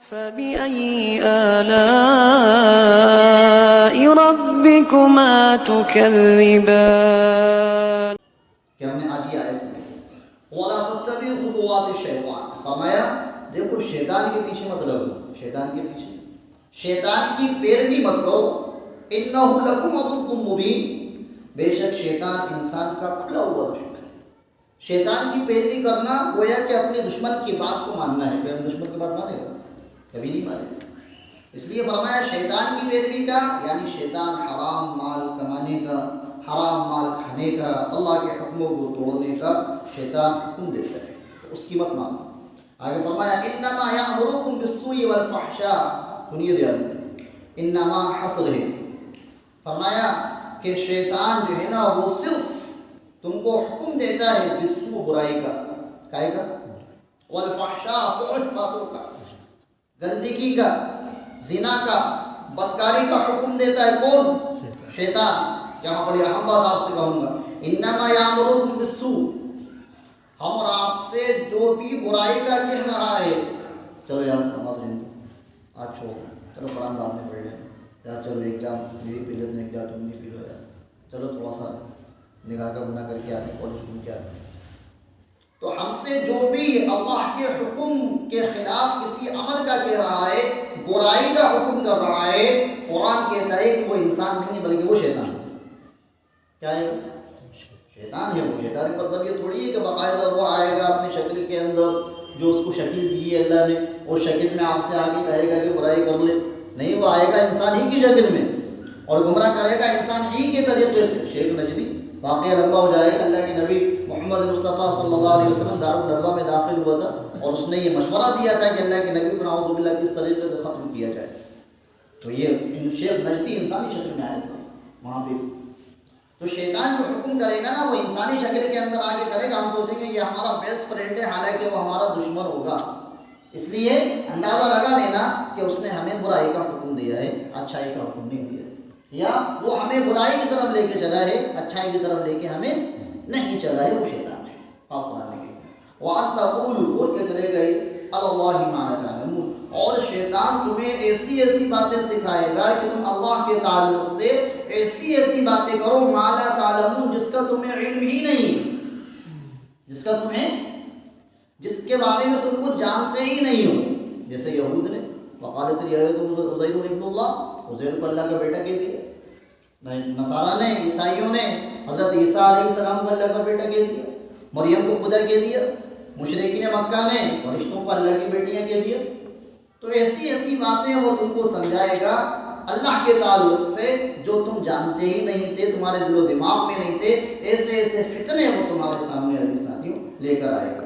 فَبِأَيِّ آلَاءِ رَبِّكُمَا تُكَذِّبَانِ کہ ہم نے آج یہ آیت سنی وَلَا تَتَّبِعُوا خُطُوَاتِ الشَّيْطَانِ، فرمایا دیکھو شیطان کے پیچھے مت لگو، شیطان کے پیچھے شیطان کی پیروی مت کرو، اِنَّهُ لَكُمْ عَدُوٌّ مُّبِينٌ، بے شک شیطان انسان کا کھلا ہوا دشمن ہے۔ شیطان کی پیروی کرنا گویا کہ اپنے دشمن کی بات کو ماننا ہے، کہ ہم دشمن کی بات مانے گا؟ کبھی نہیں مانے گا۔ اس لیے فرمایا شیطان کی پیروی کا یعنی شیطان حرام مال کمانے کا، حرام مال کھانے کا، اللہ کے حکموں کو توڑنے کا شیطان حکم دیتا ہے، تو اس کی مت مانو۔ آگے فرمایا انما یامرکم بالسوء والفحشاء، سنیے دھیان سے، انما حصر ہے، فرمایا کہ شیطان جو ہے نا وہ صرف تم کو حکم دیتا ہے بالسوء برائی کا، کائے کا، والفحشاء فحش باتوں کا، گندگی کا، زنا کا، بدکاری کا حکم دیتا ہے کون؟ شیطان۔ یہاں بڑی اہم بات آپ سے کہوں گا، انما یامرکم بالسوء، ہم اور آپ سے جو بھی برائی کا کہہ رہا ہے، چلو یار نماز نہیں دو، آج چھوڑو، چلو قرآن بعد میں پڑھ لیں، یار چلو ایگزام میری پی لیتے ہیں، تم نہیں فیل ہو یار، چلو تھوڑا سا نگاہ کا گناہ کر کے آتے ہیں، کالج گھوم کے آتے ہیں۔ تو ہم سے جو بھی اللہ کے حکم کے خلاف کسی عمل کا کہہ رہا ہے، برائی کا حکم کر رہا ہے، قرآن کہتا ہے کہ وہ انسان نہیں ہے بلکہ وہ شیطان ہے۔ کیا ہے؟ شیطان ہے وہ۔ شیطان کا مطلب یہ تھوڑی ہے کہ باقاعدہ وہ آئے گا اپنی شکل کے اندر، جو اس کو شکل دی ہے اللہ نے، اس شکل میں آپ سے آگے کہے گا کہ برائی کر لے، نہیں، وہ آئے گا انسان ہی کی شکل میں اور گمراہ کرے گا انسان ہی کے طریقے سے۔ شیخ نجدی واقعہ لمبا ہو جائے گا، اللہ کے نبی محمد مصطفیٰ صلی اللہ علیہ وسلم دار الندوہ میں داخل ہوا تھا اور اس نے یہ مشورہ دیا تھا کہ اللہ کے نبی کو نعوذ باللہ کس طریقے سے ختم کیا جائے، تو یہ شیخ نجدی انسانی شکل میں آیا تھا وہاں پہ۔ تو شیطان جو حکم کرے گا نا وہ انسانی شکل کے اندر آگے کرے گا، ہم سوچیں گے یہ ہمارا بیسٹ فرینڈ ہے، حالانکہ وہ ہمارا دشمن ہوگا۔ اس لیے اندازہ لگا لینا کہ اس نے ہمیں برائی کا حکم دیا ہے، اچھائی کا حکم نہیں دیا ہے، یا وہ ہمیں برائی کی طرف لے کے چلا ہے، اچھائی کی طرف لے کے ہمیں نہیں چلا ہے، وہ شیطان ہے۔ آپ قرآن کے وَأَن تَقُولُوا، اور کیا کرے گا عَلَى اللَّهِ مَا لَا تَعْلَمُونَ، اور شیطان تمہیں ایسی ایسی باتیں سکھائے گا کہ تم اللہ کے تعلق سے ایسی ایسی باتیں کرو مَا لَا تَعْلَمُونَ، جس کا تمہیں علم ہی نہیں، جس کے بارے میں تم کچھ جانتے ہی نہیں ہو۔ جیسے یہود نے وقالت الیہود عزیر ابن اللہ، عزیر کو اللہ کا بیٹا کہہ دیا، نصارہ نے، عیسائیوں نے حضرت عیسیٰ علیہ السلام کو اللہ کا بیٹا کہہ دیا، مریم کو خدا کہہ دیا، مشرکین مکہ نے فرشتوں کو اللہ کی بیٹیاں کہہ دیا۔ تو ایسی ایسی باتیں وہ تم کو سمجھائے گا اللہ کے تعلق سے جو تم جانتے ہی نہیں تھے، تمہارے دل و دماغ میں نہیں تھے، ایسے ایسے فتنے وہ تمہارے سامنے عزیز ساتھیوں لے کر آئے گا۔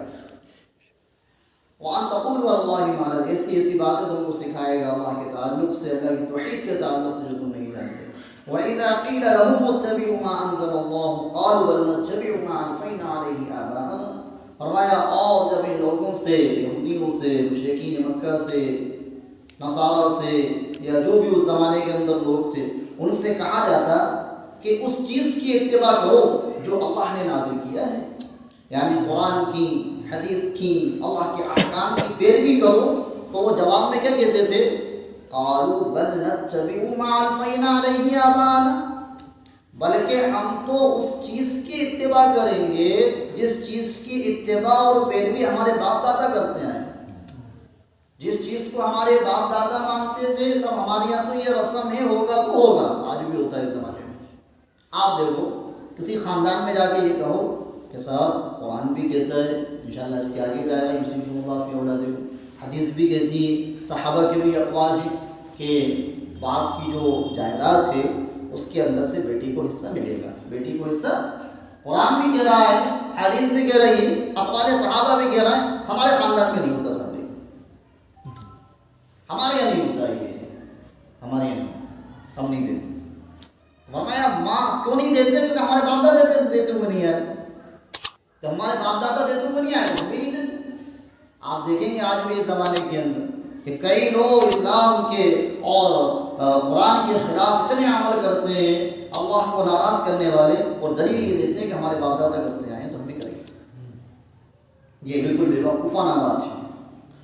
وَأَن تَقُولُوا عَلَى اللَّهِ مَا لَا، ایسی ایسی باتیں تم کو سکھائے گا اللہ کے تعلق سے، اللہ کی توحید کے تعلق سے جو تم نہیں جانتے۔ وَإِذَا قِيلَ لَهُمُ اتَّبِعُوا مَا أَنزَلَ اللَّهُ قَالُوا بَلْ نَتَّبِعُ مَا أَلْفَيْنَا عَلَيْهِ آبَاءَنَا، فرمایا اور جب ان لوگوں سے، یہودیوں سے، مشرکین مکہ سے، نصارہ سے، یا جو بھی اس زمانے کے اندر لوگ تھے، ان سے کہا جاتا کہ اس چیز کی اتباع کرو جو اللہ نے نازل کیا ہے، یعنی قرآن کی، حدیث کی، اللہ کے احکام کی پیروی کرو، تو وہ جواب میں کیا کہتے تھے؟ قالوا بل نتبع ما الفینا علیہ آباءنا، بلکہ ہم تو اس چیز کی اتباع کریں گے جس چیز کی اتباع اور پیروی ہمارے باپ دادا کرتے ہیں، جس چیز کو ہمارے باپ دادا مانتے تھے، سب ہمارے یہاں تو یہ رسم ہے، ہوگا تو ہوگا، آج بھی ہوتا ہے اس زمانے میں۔ آپ دیکھو کسی خاندان میں جا کے یہ کہو کہ صاحب قرآن بھی کہتا ہے، انشاءاللہ اس کے آگے بھی آئے گا، یوسف اللہ فی اولادکم، حدیث بھی کہتی ہے، صحابہ کے بھی اقوال ہیں کہ باپ کی جو جائیداد ہے اس کے اندر سے بیٹی کو حصہ ملے گا، بیٹی کو حصہ، قرآن بھی کہہ رہا ہے، حدیث بھی کہہ رہی ہے، اقوال صحابہ بھی کہہ رہا ہے، ہمارے خاندان میں نہیں ہوتا، سب ہمارے یہاں نہیں ہوتا، یہ ہمارے یہاں ہم نہیں دیتے۔ فرمایا ماں کیوں نہیں دیتے؟ کیونکہ ہمارے باپ دادا دیتے ہوئے نہیں آئے، تو ہمارے باپ دادا دیتے ہوئے نہیں آئے، ہم بھی نہیں دیتے۔ آپ دیکھیں گے آج بھی اس زمانے کے اندر کہ کئی لوگ اسلام کے اور قرآن کے خلاف اتنے عمل کرتے ہیں، اللہ کو ناراض کرنے والے، اور دلیل یہ دیتے ہیں کہ ہمارے باپ دادا کرتے آئے ہیں تو ہم بھی کریں گے۔ یہ بالکل بے وقوفانہ بات ہے۔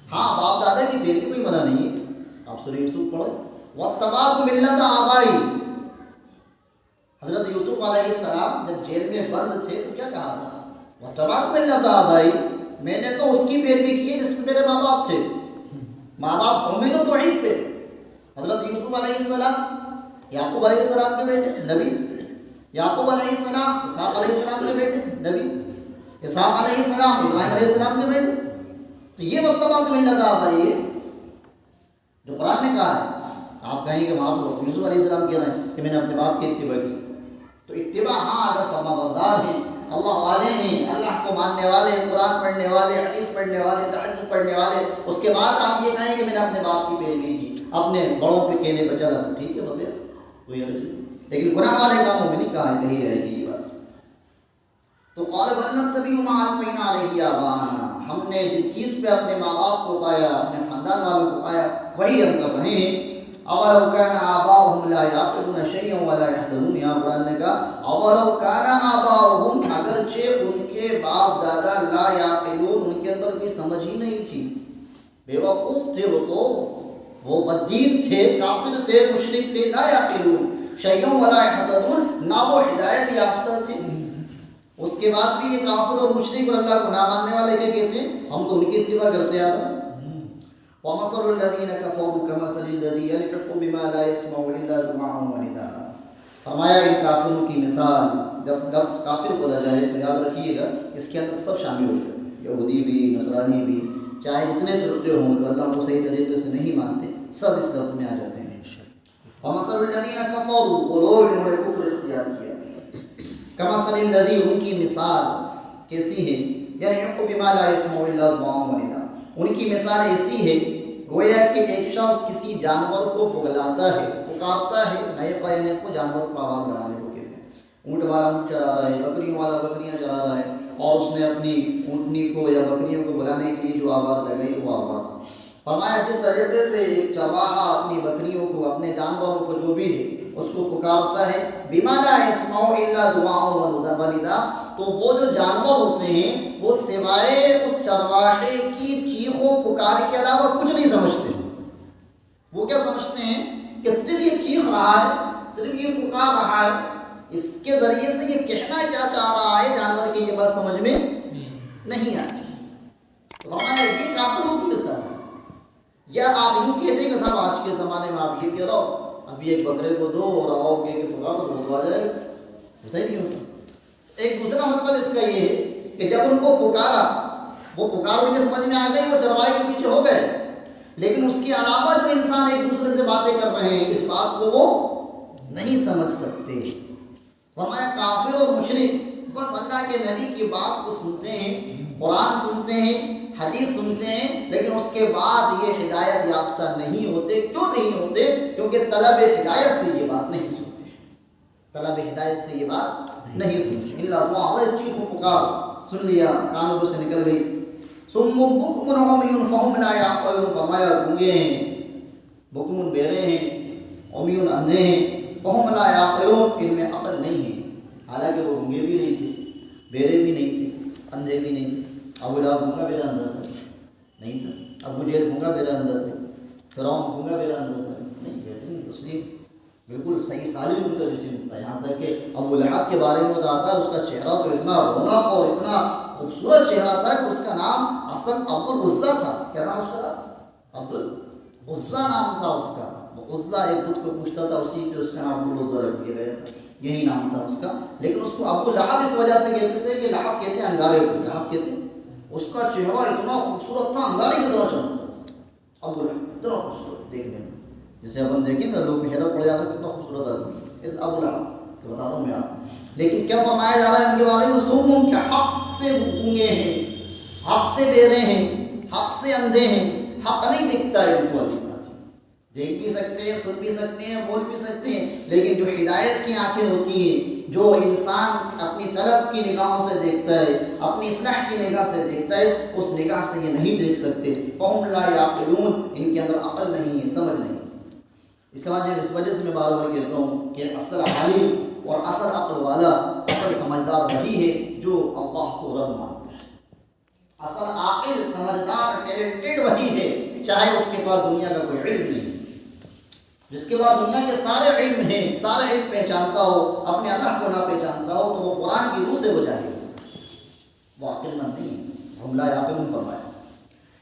ہاں باپ دادا کی پیروی کوئی منع نہیں ہے. آپ سورہ یوسف پڑھو. وَاتَّبَعْتُ مِلَّةَ آبَائِي. حضرت یوسف علیہ السلام جب جیل میں بند تھے تو کیا کہا تھا؟ وَاتَّبَعْتُ مِلَّةَ آبَائِي. میں نے تو اس کی پیروی کی ہے جس میں میرے ماں باپ تھے. ماں باپ ہوں گے تو توحید پہ. حضرت یوسف علیہ السلام یعقوب علیہ السلام کے بیٹے نبی. یعقوب علیہ السلام اسحاق علیہ السلام کے بیٹے نبی. اسحاق علیہ السلام ابراہیم علیہ السلام کے بیٹے. تو یہ وَاتَّبَعْتُ مِلَّةَ آبَائِي جو قرآن نے کہا ہے. آپ کہیں کہ وہاں تو یوسف علیہ السلام کہہ رہے ہیں کہ میں نے اپنے باپ کی اتباع کی. تو اتباع ہاں اگر فرما بردار ہیں, اللہ والے ہیں, اللہ کو ماننے والے, قرآن پڑھنے والے, حدیث پڑھنے والے, تہجد پڑھنے والے, اس کے بعد آپ یہ کہیں کہ میں نے اپنے باپ کی پیروی کی, اپنے بڑوں پہ کہنے پہ چلا, تو ٹھیک ہے بھیا کوئی حرج نہیں. لیکن گناہ والے کاموں میں نہیں کہی جائے گی یہ بات. تو قال بل نتبع ما الفینا علیہ آباءنا. ہم نے جس چیز پہ اپنے ماں باپ کو پایا, اپنے خاندان والوں کو پایا, وہی ہم کر رہے ہیں. اولو کان آباؤہم لا یعقلون شیئا ولا یہتدون. یہاں قرآن نے کہا اولو کان آباؤہم, اگرچہ ان کے باپ دادا لا یعقلون, ان کے اندر کوئی سمجھ ہی نہیں تھی, بیوقوف تھے وہ, تو وہ بددین تھے, کافر تھے, مشرک تھے. لا یعقلون شیئا ولا یہتدون, نہ وہ ہدایت یافتہ تھے. اس کے بعد بھی یہ کافر اور مشرک اور اللہ کو نہ ماننے والے کیا کہتے ہیں؟ ہم تو ان کی اتباع کرتے آ رہے ہیں. وَمَثَلُ الَّذِينَ كَفَرُوا كَمَثَلِ الَّذِي يَنْعِقُ بِمَا لَا يَسْمَعُ إِلَّا دُعَاءً وَنِدَاءً. فرمایا ان کافروں کی مثال, جب لفظ کافر بولا جائے تو یاد رکھیے گا اس کے اندر سب شامل ہوتے ہیں, یہودی بھی, نصرانی بھی, چاہے جتنے فرقے ہوں جو اللہ کو صحیح طریقے سے نہیں مانتے, سب اس لفظ میں آ جاتے ہیں. وَمَثَلُ الَّذِينَ كَفَرُوا, وہ لوگ جنہوں نے کفر اختیار کیا, کَمَثَلِ الَّذِي, ان کی مثال کیسی ہے؟ یعنی بما لا يسمع الا دعاء ونداء, ان کی مثال ایسی ہے گویا کہ ایک شخص کسی جانور کو بغلاتا ہے, پکارتا ہے. نئے قائنے کو جانور کو آواز لگانے کو کہتے ہیں. اونٹ والا اونٹ چلا رہا ہے, بکریوں والا بکریاں چلا رہا ہے, اور اس نے اپنی اونٹنی کو یا بکریوں کو بلانے کے لیے جو آواز لگائی وہ آواز. فرمایا جس طریقے سے ایک چرواہا اپنی بکریوں کو, اپنے جانوروں کو جو بھی ہے اس کو پکارتا ہے, بما لا يسمع الا دعاء ونداء, تو وہ جو جانور ہوتے ہیں وہ سوائے اس چرواہے کی چیخ و پکار کے علاوہ کچھ نہیں سمجھتے. وہ کیا سمجھتے ہیں کہ صرف یہ چیخ رہا ہے, صرف یہ پکار رہا ہے, اس کے ذریعے سے یہ کہنا کیا چاہ رہا ہے جانور کی یہ بات سمجھ میں نہیں آتی. یہ کافروں کی مثال ہے. یا آپ یوں کہتے ہیں کہ صاحب آج کے زمانے میں آپ یہ کہہ رہا ہو, ابھی ایک بکرے کو دو اور آؤ کہ پکار تو وہ آ جائے گا, ہوتا ہی نہیں ہوتا. ایک دوسرا مطلب اس کا یہ ہے کہ جب ان کو پکارا, وہ پکار ان کے سمجھ میں آ گئی, وہ چرواہے کے پیچھے ہو گئے, لیکن اس کے علاوہ جو انسان ایک دوسرے سے باتیں کر رہے ہیں اس بات کو وہ نہیں سمجھ سکتے. فرمایا کافر اور مشرک بس اللہ کے نبی کی بات کو سنتے ہیں, قرآن سنتے ہیں, حدیث سنتے ہیں, لیکن اس کے بعد یہ ہدایت یافتہ نہیں ہوتے. کیوں نہیں ہوتے؟ کیونکہ طلب ہدایت سے یہ بات نہیں سنتے, طلب ہدایت سے یہ بات نہیں سنتے. اللہ دعا چیخ و پکار سن لیا, کانوں سے نکل گئی. صم بکم عمی فہم لا یعقلون. فرمایا گونگے ہیں, بکم بہرے ہیں, عمی اندھے ہیں, فہم لا یعقلون, ان میں عقل نہیں ہے. حالانکہ وہ گونگے بھی نہیں تھے, بہرے بھی نہیں تھے, اندھے بھی نہیں تھے. ابو لہب گونگا بہرا اندھا تھا نہیں تھا, ابو جہل گونگا بہرا اندھا تھا, فرعون گونگا بہرا اندھا تھا نہیں. بہترین تسلیم, بالکل صحیح سالم ان کا جسم تھا. یہاں تک کہ ابو لہب کے بارے میں بتاتا ہے اس کا چہرہ تو اتنا رونق اور اتنا خوبصورت چہرہ تھا کہ اس کا نام اصل عبد العزیٰ تھا. کیا نام اس کا تھا؟ عبد العزیٰ نام تھا اس کا. عزیٰ ایک بت کو پوچھتا تھا, اسی پہ اس کا نام عبد العزیٰ رکھ دیا گیا تھا, یہی نام تھا اس کا. لیکن اس کو ابو لہب اس وجہ سے کہتے تھے کہ لہب کہتے ہیں انگارے کو, لہب کہتے ہیں. اس کا چہرہ اتنا خوبصورت تھا, انگارے کی طرح چمکتا تھا. ابو لہب اتنا خوبصورت دیکھنے میں, جسے اپن دیکھیں نا لوگ حیرت پڑ جاتا ہے کتنا خوبصورت آدمی ابو لہب, کہ بتا رہا ہوں میں آپ. لیکن کیا فرمایا جا رہا ہے ان کے بارے میں؟ صم, کہ حق سے گونگے ہیں, حق سے بہرے ہیں, حق سے اندھے ہیں, حق نہیں دکھتا ہے ان کو. عزیز ساتھی, دیکھ بھی سکتے ہیں, سن بھی سکتے ہیں, بول بھی سکتے ہیں, لیکن جو ہدایت کی آنکھیں ہوتی ہیں, جو انسان اپنی طلب کی نگاہوں سے دیکھتا ہے, اپنی اصلاح کی نگاہ سے دیکھتا ہے, اس نگاہ سے یہ نہیں دیکھ سکتے. فہم لا یعقلون, ان کے اندر عقل نہیں ہے, سمجھ نہیں. اس وجہ سے میں بار بار کہتا ہوں کہ اصل عالم اور اصل عقل والا, اصل سمجھدار وہی ہے جو اللہ کو رب مانتا ہے. اصل عاقل سمجھدار ٹیلنٹڈ وہی ہے چاہے اس کے پاس دنیا کا کوئی علم نہیں، جس کے بعد دنیا کے سارے علم ہیں، سارے علم پہچانتا ہو، اپنے اللہ کو نہ پہچانتا ہو، تو وہ قرآن کی روح سے ہو جائے گا، وہ عقل مند نہیں ہے، ہم لا یعقلون فرمایا۔